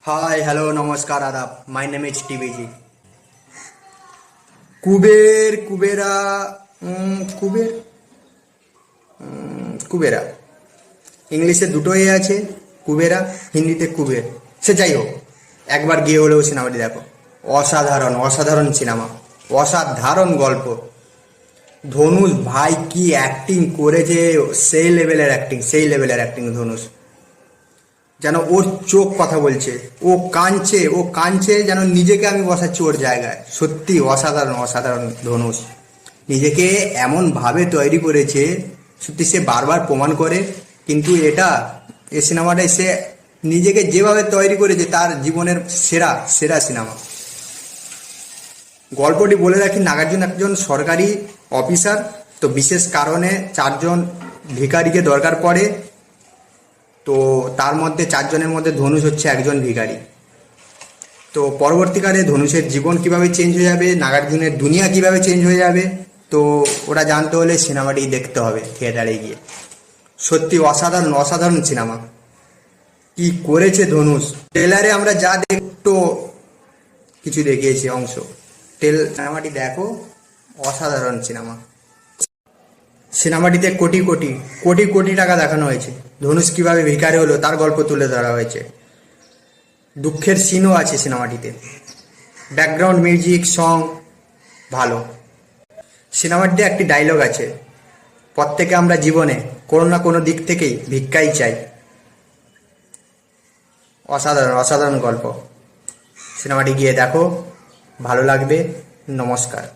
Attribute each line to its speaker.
Speaker 1: हाय hello नमस्कार आदाब my name is TBG. Kuber Kubera Kuber Kubera ইংলিশে দুটোই আছে, কুবেরা হিন্দিতে কুবের। সে যাই হোক, একবার গিয়ে হলেও সিনেমাটি দেখো। অসাধারণ অসাধারণ সিনেমা, অসাধারণ গল্প। ধনুষ ভাই কি অ্যাক্টিং করেছে, সেই লেভেলের অ্যাক্টিং ধনুষ। যেন ওর চোখ কথা বলছে, ও কাঁদছে যেন নিজেকে আমি বসাচ্ছি ওর জায়গায়। সত্যি অসাধারণ অসাধারণ ধনুষ নিজেকে এমন ভাবে তৈরি করেছে, সত্যি সে বারবার প্রমাণ করে। কিন্তু এই সিনেমাটায় সে নিজেকে যেভাবে তৈরি করেছে তার জীবনের সেরা সেরা সিনেমা। গল্পটি বলে রাখি, নাগার্জুন একজন সরকারি অফিসার, তো বিশেষ কারণে চারজন ভিখারিকে দরকার পড়ে। তো তার মধ্যে চারজনের মধ্যে ধনুষ হচ্ছে একজন ভিখারি। তো পরবর্তীকালে ধনুষের জীবন কিভাবে চেঞ্জ হয়ে যাবে, নাগার্জুনের দুনিয়া কিভাবে চেঞ্জ হয়ে যাবে, তো ওটা জানতে হলে সিনেমাটি দেখতে হবে থিয়েটারে গিয়ে। সত্যি অসাধারণ অসাধারণ সিনেমা। কি করেছে ধনুষ! ট্রেলারে আমরা যা দেখতো কিছু দেখিয়েছি অংশ, সিনেমাটি দেখো, অসাধারণ সিনেমা। সিনেমাটিতে কোটি কোটি কোটি কোটি টাকা দেখানো হয়েছে। ধনুষ কিভাবে ভিখারি হলো তার গল্প তুলে ধরা হয়েছে। দুঃখের সিনও আছে সিনেমাটিতে। ব্যাকগ্রাউন্ড মিউজিক সং ভালো। সিনেমাটিতে একটি ডায়লগ আছে, প্রত্যেকে আমরা জীবনে কোনো না কোনো দিক থেকেই ভিক্ষাই চাই। অসাধারণ অসাধারণ গল্প। সিনেমাটি গিয়ে দেখো, ভালো লাগবে। নমস্কার।